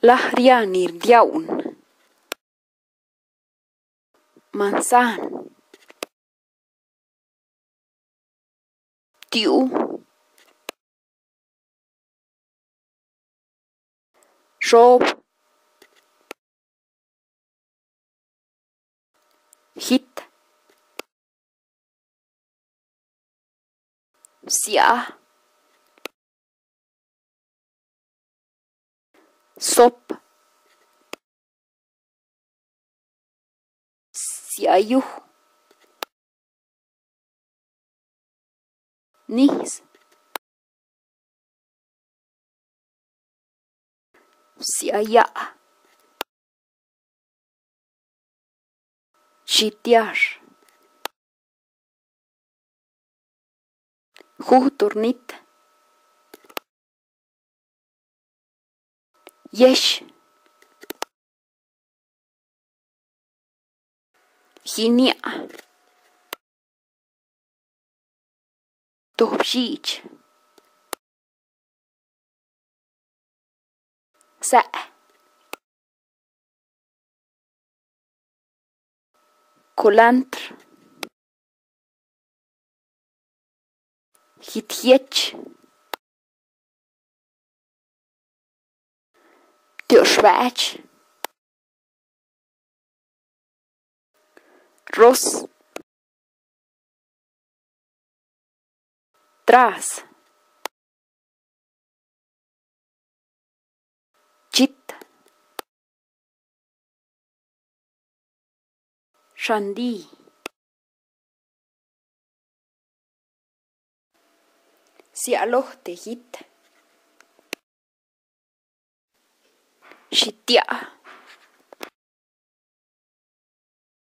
Lahrianir diaun. Manzan. Tiu. Rob. Hit. Sia. Sop. Siayu. Nis. Siaya. Chitiar. Juhturnit. Yesh. Hinia. Topshich. Sa. Colantr. Hithiech. Tioshvach. Ros. Tras. Chit. Shandi. Sialohte hit. Shitia.